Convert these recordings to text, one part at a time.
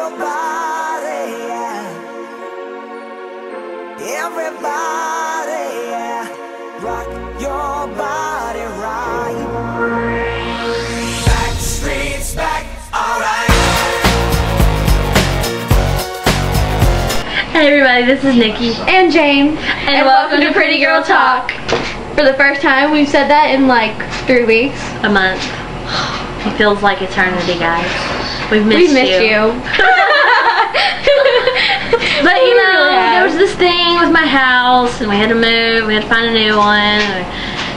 your body, yeah. Everybody, yeah. Rock your body right. Back streets back, alright. Hey everybody, this is Nikki and Jane, and welcome to Pretty Girl Talk. For the first time, we've said that in like 3 weeks. A month. It feels like eternity, guys. We've missed you. But you know, there was this thing with my house, and we had to move. We had to find a new one,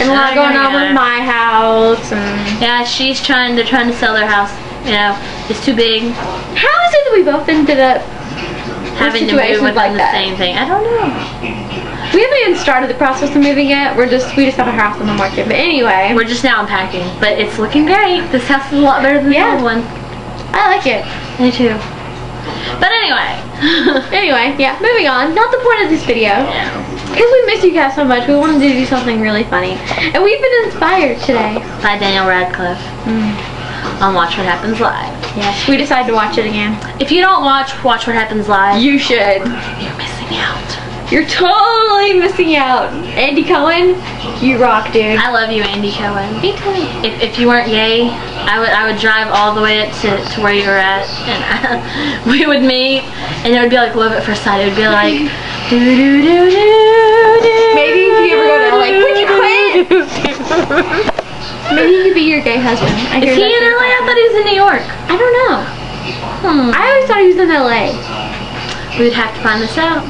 and a lot going on with my house. And yeah, they're trying to sell their house. You know, it's too big. How is it that we both ended up having to move within the same thing? I don't know. We haven't even started the process of moving yet. We just have a house on the market. But anyway, we're just now unpacking. But it's looking great. This house is a lot better than the old one. I like it. Me too. But anyway. Yeah, moving on. Not the point of this video. Because we miss you guys so much, we wanted to do something really funny. And we've been inspired today. By Daniel Radcliffe. On Watch What Happens Live. Yes, we decided to watch it again. If you don't watch What Happens Live, you should. You're missing out. You're totally missing out. Andy Cohen, you rock, dude. I love you, Andy Cohen. Me too. If you weren't gay, I would drive all the way up to where you were at, and we would meet, and it would be like love at first sight. It would be like do do do do do. Maybe if you ever go to like, would you quit? Maybe he could be your gay husband. Is he in LA? I thought he was in New York. I don't know. I always thought he was in LA. We'd have to find this out.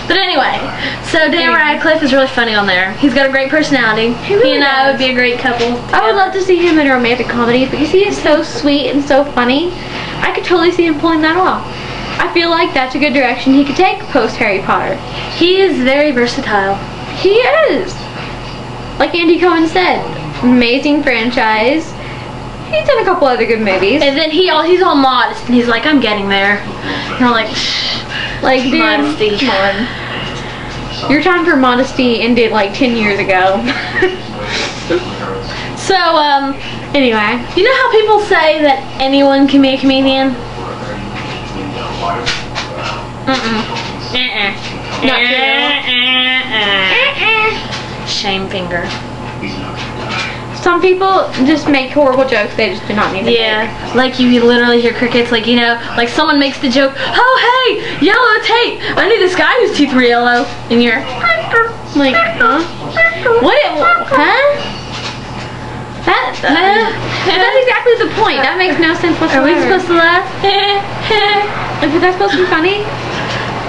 But anyway, so Dan Radcliffe is really funny on there. He's got a great personality. He and I would be a great couple together. I would love to see him in a romantic comedy because he is so sweet and so funny. I could totally see him pulling that off. I feel like that's a good direction he could take post Harry Potter. He is very versatile. He is. Like Andy Cohen said, amazing franchise. He's done a couple other good movies. And then he's all modest and he's like, I'm getting there. And I'm like, dude, modesty. Come on. Your time for modesty ended like 10 years ago. So, anyway. You know how people say that anyone can be a comedian? Not true. Shame finger. Some people just make horrible jokes they just do not need to make. Like you literally hear crickets, like, you know, like someone makes the joke, oh hey, yellow tape, I knew this guy whose teeth were yellow, and you're like, huh? What? Huh? That's exactly the point. That makes no sense whatsoever. Are we supposed to laugh? Is that supposed to be funny?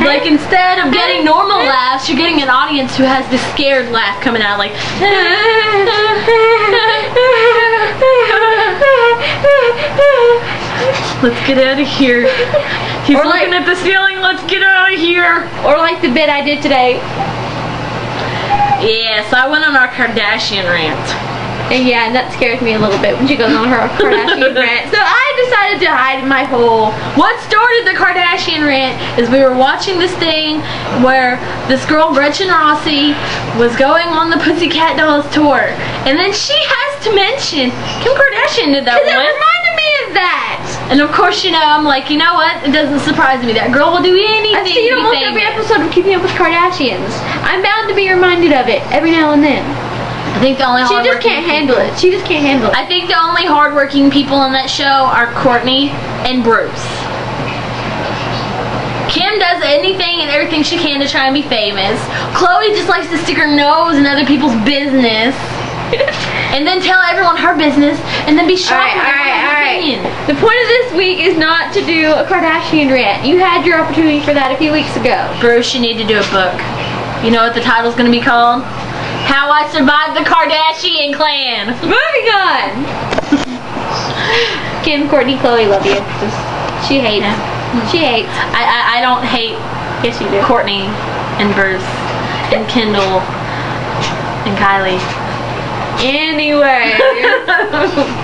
Like, instead of getting normal laughs, you're getting an audience who has this scared laugh coming out, like, let's get out of here. He's looking at the ceiling, let's get out of here. Or like the bit I did today. Yeah, so I went on our Kardashian rant. And yeah, and that scares me a little bit when she goes on her Kardashian rant. So I decided to hide my whole... What started the Kardashian rant is we were watching this thing where this girl, Gretchen Rossi, was going on the Pussycat Dolls tour. And then she has to mention Kim Kardashian did that one. It reminded me of that. And of course, you know, I'm like, you know what? It doesn't surprise me. That girl will do anything. I've seen almost every episode of Keeping Up with Kardashians. I'm bound to be reminded of it every now and then. I think the only She just can't handle it. She just can't handle it. I think the only hardworking people on that show are Courtney and Bruce. Kim does anything and everything she can to try and be famous. Chloe just likes to stick her nose in other people's business. And then tell everyone her business and then be shocked with everyone's opinion. The point of this week is not to do a Kardashian rant. You had your opportunity for that a few weeks ago. Bruce, you need to do a book. You know what the title's going to be called? How I Survived the Kardashian Clan. Moving on. Kim, Courtney, Chloe, love you. She hates. She hates. I don't hate. Yes, you do. Courtney and Bruce and Kendall and Kylie. Anyway,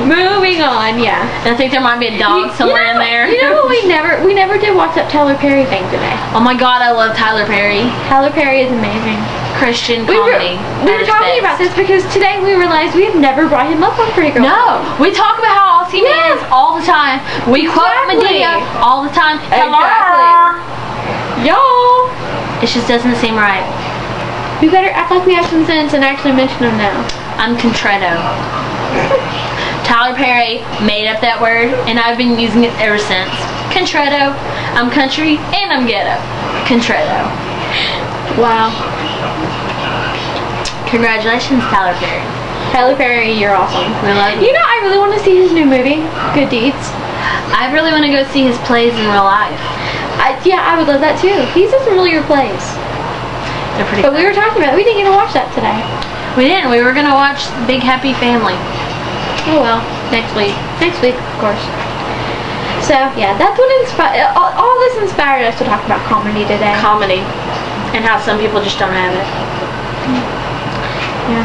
moving on. Yeah. And I think there might be a dog somewhere in there. You know what? We never did watch that Tyler Perry thing today. Oh my God, I love Tyler Perry. Tyler Perry is amazing. Christian We comedy. were talking about this because today we realized we have never brought him up on Pretty Girl. No, we talk about how awesome he is all the time. We quote Medea all the time. Hello. Y'all. It just doesn't seem right. We better act like we have some sense and actually mention him now. I'm contretto. Tyler Perry made up that word, and I've been using it ever since. Contretto. I'm country and I'm ghetto. Contretto. Wow. Congratulations, Tyler Perry. Tyler Perry, you're awesome. We love you. You know, I really want to see his new movie, Good Deeds. I really want to go see his plays in real life. Yeah, I would love that too. He does some really good plays. They're pretty But fun. we were talking about it. We didn't get to watch that today. We didn't. We were going to watch Big Happy Family. Oh well, next week. Next week, of course. So, yeah, that's what inspired... All this inspired us to talk about comedy today. Comedy. And how some people just don't have it. Yeah.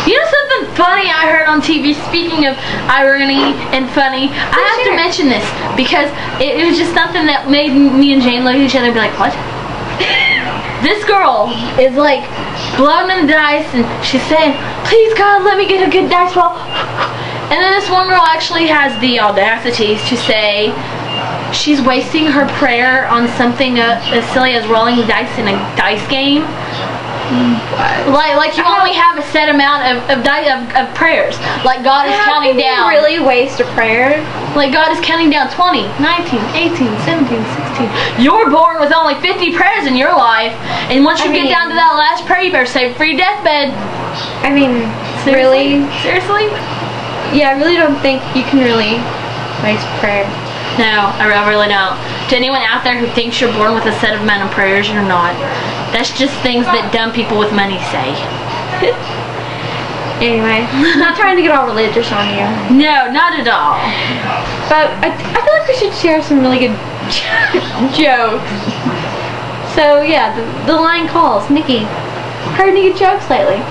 You know something funny I heard on TV, speaking of irony and funny? I have to mention this because it was just something that made me and Jane look at each other and be like, what? This girl is like blowing in the dice and she's saying, please God, let me get a good dice roll. And then this one girl actually has the audacity to say she's wasting her prayer on something as silly as rolling the dice in a dice game. Like you only have a set amount of prayers. Like God is counting down. Really waste a prayer? Like God is counting down 20, 19, 18, 17, 16. You're born with only 50 prayers in your life, and once you get down to that last prayer, you better say free deathbed. I mean, Seriously? really? Seriously? Yeah, I really don't think you can really waste prayer. No, I really don't. To anyone out there who thinks you're born with a set of amount of prayers, you're not. That's just things that dumb people with money say. Anyway, not trying to get all religious on you. No, not at all. But I feel like we should share some really good jokes. So yeah, the line calls. Nikki, heard any good jokes lately?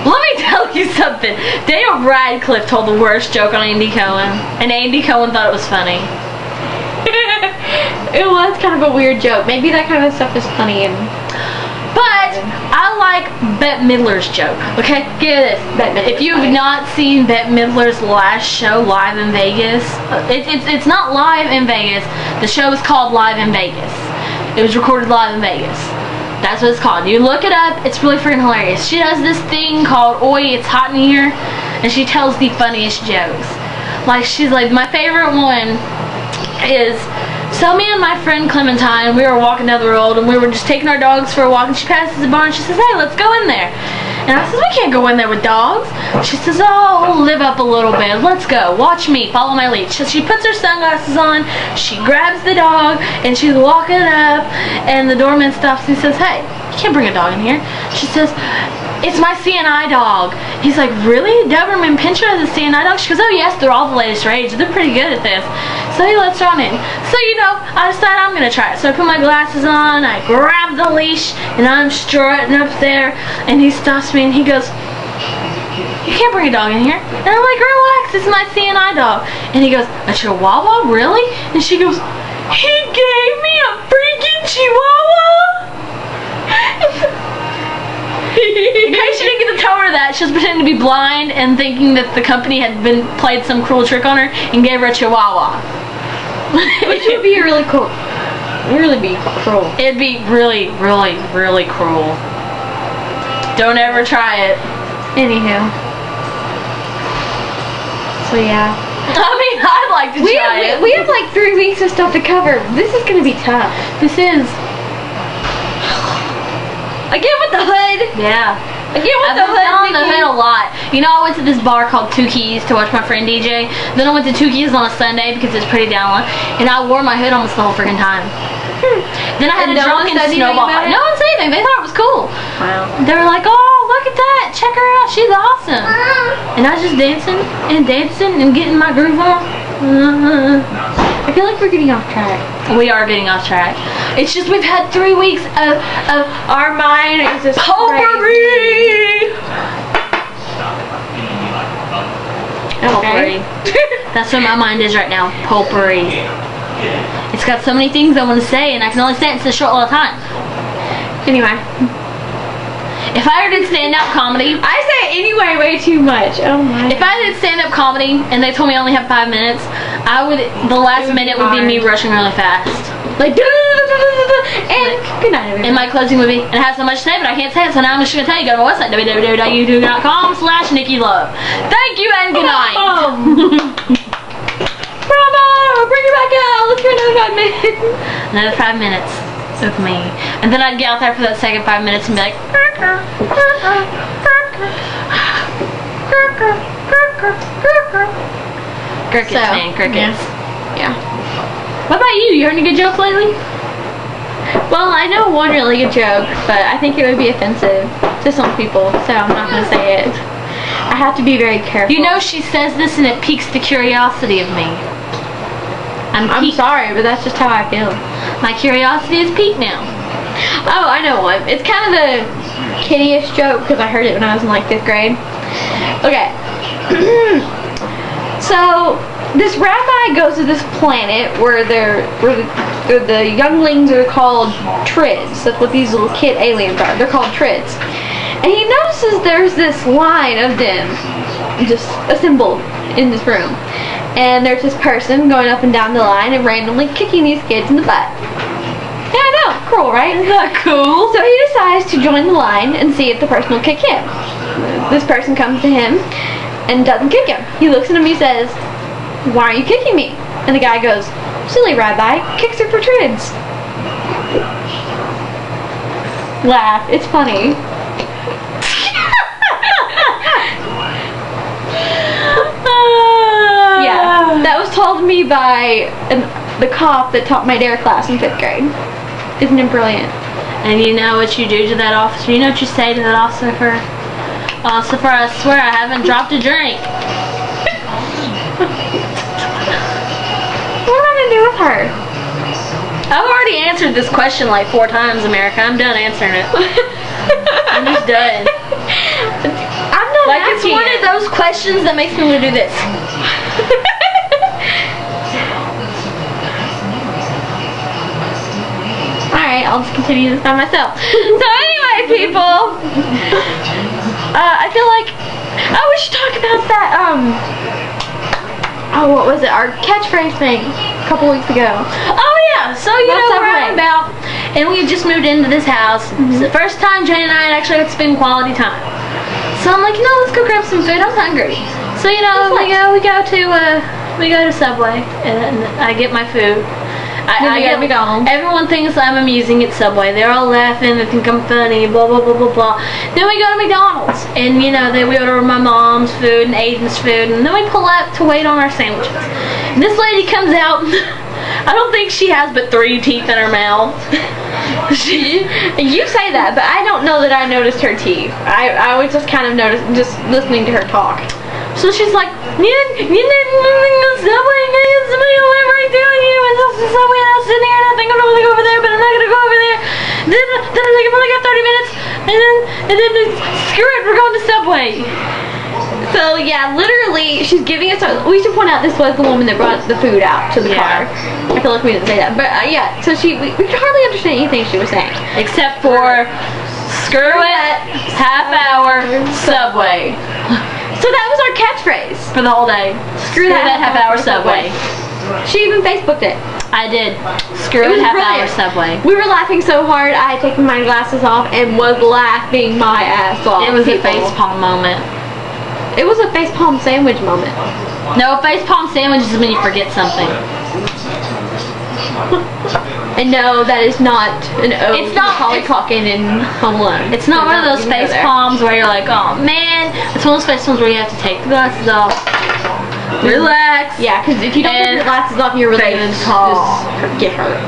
Let me tell you something. Daniel Radcliffe told the worst joke on Andy Cohen, and Andy Cohen thought it was funny. It was kind of a weird joke. Maybe that kind of stuff is funny and... But I like Bette Midler's joke. Okay, get this. If you have not seen Bette Midler's last show, Live in Vegas, it's not live in Vegas. The show is called Live in Vegas. It was recorded live in Vegas. That's what it's called. You look it up. It's really freaking hilarious. She does this thing called "Oi, it's hot in here," and she tells the funniest jokes. Like she's like, my favorite one is, so me and my friend Clementine, we were walking down the road and we were just taking our dogs for a walk, and she passes the bar and she says, hey, let's go in there. And I says, we can't go in there with dogs. She says, oh, we'll live up a little bit. Let's go. Watch me. Follow my lead. So she puts her sunglasses on. She grabs the dog and she's walking up, and the doorman stops and says, hey, you can't bring a dog in here. She says, it's my CNI dog. He's like, really? Doberman Pinscher has a CNI dog? She goes, oh yes, they're all the latest rage. They're pretty good at this. So he lets her on in. So, you know, I decide I'm going to try it. So I put my glasses on, I grab the leash, and I'm strutting up there, and he stops me and he goes, you can't bring a dog in here. And I'm like, relax, it's my CNI dog. And he goes, a Chihuahua? Really? And she goes, he gave me a freaking Chihuahua? In case she didn't get the tone of that, she was pretending to be blind and thinking that the company had played some cruel trick on her and gave her a Chihuahua. Which would be really cool. Really be cruel. It'd be really, really, really cruel. Don't ever try it. Anywho. So yeah. I mean, I'd like to try it. We have like 3 weeks of stuff to cover. This is gonna be tough. This is. Again with the hood. Yeah. Again with I've the been hood. selling the hood a lot. You know, I went to this bar called Two Keys to watch my friend DJ. Then I went to Two Keys on a Sunday because it's pretty down low, and I wore my hood almost the whole freaking time. Then I had And a no one drunken said anything snowball about fight. it? No one said anything. They thought it was cool. Wow. They were like, oh, look at that. Check her out. She's awesome. And I was just dancing and getting my groove on. I feel like we're getting off track. We are getting off track. It's just we've had 3 weeks of Our mind is just potpourri. Potpourri. That's what my mind is right now. Potpourri. It's got so many things I want to say, and I can only say it in a short little time. Anyway, If I ever did stand-up comedy, I say it anyway way too much. Oh my. if I did stand-up comedy and they told me I only have 5 minutes, the last minute would be me rushing really fast. Like, and good night, everybody. In my closing movie, and I have so much to say, but I can't say it, so now I'm just going to tell you, go to my website, www.youtube.com/NikkiLove. Thank you and good night. Bravo! Bring it back out. Let's hear another 5 minutes. Another 5 minutes of me. And then I'd get out there for that second 5 minutes and be like, crickets, So, man, crickets. Yeah. What about you? You heard any good jokes lately? Well, I know one really good joke, but I think it would be offensive to some people, so I'm not going to say it. I have to be very careful. You know she says this and it piques the curiosity of me. I'm sorry, but that's just how I feel. My curiosity is piqued now. Oh, I know one. It's kind of a kiddish joke because I heard it when I was in like 5th grade. Okay. So this rabbi goes to this planet where the younglings are called trids. That's what these little kid aliens are. They're called trids. And he notices there's this line of them just assembled in this room. And there's this person going up and down the line and randomly kicking these kids in the butt. Yeah, I know. Cool, right? Isn't that cool? So he decides to join the line and see if the person will kick him. This person comes to him and doesn't kick him. He looks at him and he says, "Why are you kicking me?" And the guy goes, "Silly rabbi, kicks are for trids." Laugh. It's funny. Yeah, that was told to me by the cop that taught my dare class in 5th grade. Isn't it brilliant? And you know what you do to that officer? You know what you say to that officer? Officer, I swear I haven't dropped a drink. What am I going to do with her? I've already answered this question like 4 times, America. I'm done answering it. I'm just done. I'm not Like, it's one of those questions that makes me want to do this. Alright, I'll just continue this by myself. So anyway, people, I feel like, we should talk about that, what was it, our catchphrase thing a couple weeks ago. Oh yeah, so you know we're out and about, and we had just moved into this house. It's the first time Jane and I had actually got to spend quality time. So I'm like, you know, let's go grab some food. I'm hungry. So you know, we go to Subway, and I get my food. I get McDonald's. Everyone thinks I'm amusing at Subway. They're all laughing. They think I'm funny. Blah blah blah blah blah. Then we go to McDonald's, and you know, we order my mom's food and Aiden's food, and then we pull up to wait on our sandwiches. And this lady comes out. I don't think she has but 3 teeth in her mouth. You say that, but I don't know that I noticed her teeth. I always just kind of noticed just listening to her talk. So she's like, you didn't Subway, somebody went right down here and Subway, and I was sitting here and I think I'm gonna go over there, but I'm not gonna go over there. Then I've only got 30 minutes, and then screw it, we're going to Subway. So yeah, literally, she's giving us. We should point out this was the woman that brought the food out to the car. I feel like we didn't say that, but yeah. So we could hardly understand anything she was saying, except for screw it, half-hour Subway. So that was our catchphrase for the whole day. Screw that half-hour Subway. She even Facebooked it. I did. Screw it, half-hour Subway. We were laughing so hard, I had taken my glasses off and was laughing my ass off. It was a facepalm moment. It was a facepalm sandwich moment. No, a facepalm sandwich is when you forget something. And no, that is not an ode it's not Macaulay Culkin in Home Alone. It's not one of those face palms where you're like, oh man. It's one of those face palms where you have to take the glasses off, relax. Yeah, because if you don't take your glasses off, you're really going to just get hurt.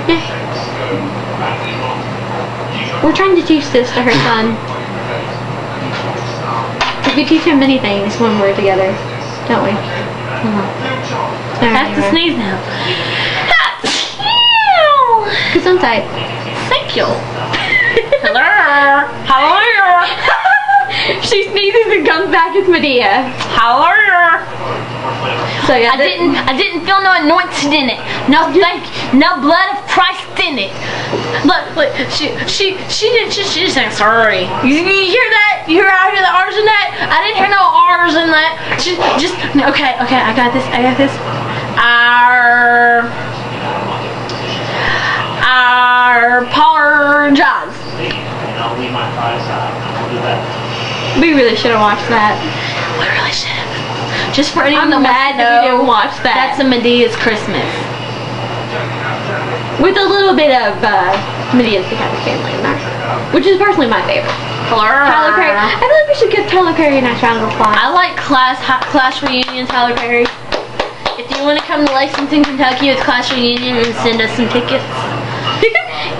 Yeah. We're trying to teach this to her son. We teach him many things when we're together, don't we? I have to sneeze now. Gesundheit. Thank you. Hello. How are you? She sneezes and comes back as Medea. How are you? So yeah, I didn't feel no anointing in it. No blood of Christ in it. Look, she just said sorry. You hear that? You hear out here the R's in that? I didn't hear no R's in that. Just okay, I got this. Apologize. we really should have watched that. We really should have. Just for anyone I'm that mad that we didn't watch that. That's a Medea's Christmas. With a little bit of Medea's the Happy Family in there, which is personally my favorite. Tyler Perry. I feel like we should give Tyler Perry a nice round of applause. I like Class Reunion, Tyler Perry. If you want to come to Lexington, Kentucky with Class Reunion and send us some tickets,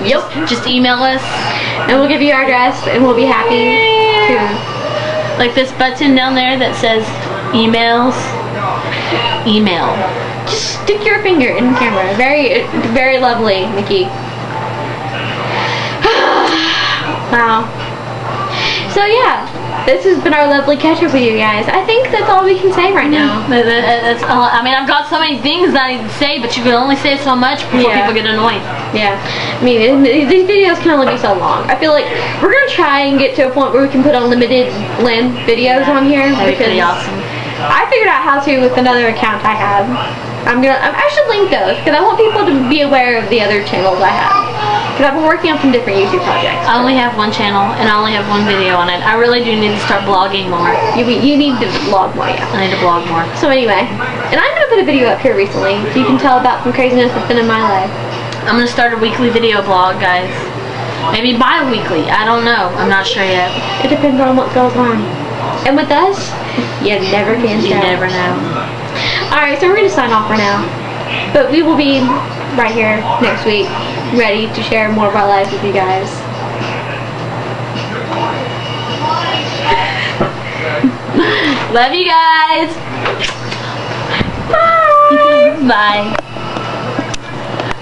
Yep. just email us. And we'll give you our address, and we'll be happy to. Like this button down there that says emails. Email. Just stick your finger in the camera. Very, very lovely, Nikki. Wow. So yeah, this has been our lovely catch-up with you guys. I think that's all we can say right now. That's all. I mean, I've got so many things that I need to say, but you can only say so much before people get annoyed. Yeah. I mean, these videos can only be so long. I feel like we're gonna try and get to a point where we can put unlimited length videos on here. That'd be pretty awesome. I figured out how to with another account I have. I should link those because I want people to be aware of the other channels I have. Because I've been working on some different YouTube projects. I only have one channel and I only have one video on it. I really do need to start blogging more. You need to vlog more, yeah. I need to blog more. So anyway, and I'm gonna put a video up here recently so you can tell about some craziness that's been in my life. I'm gonna start a weekly video blog, guys. Maybe bi-weekly. I don't know. I'm not sure yet. It depends on what goes on. And with us, you never can tell. You never know. Alright, so we're gonna sign off for now. But we will be right here next week, ready to share more of our lives with you guys. Love you guys. Bye. Bye.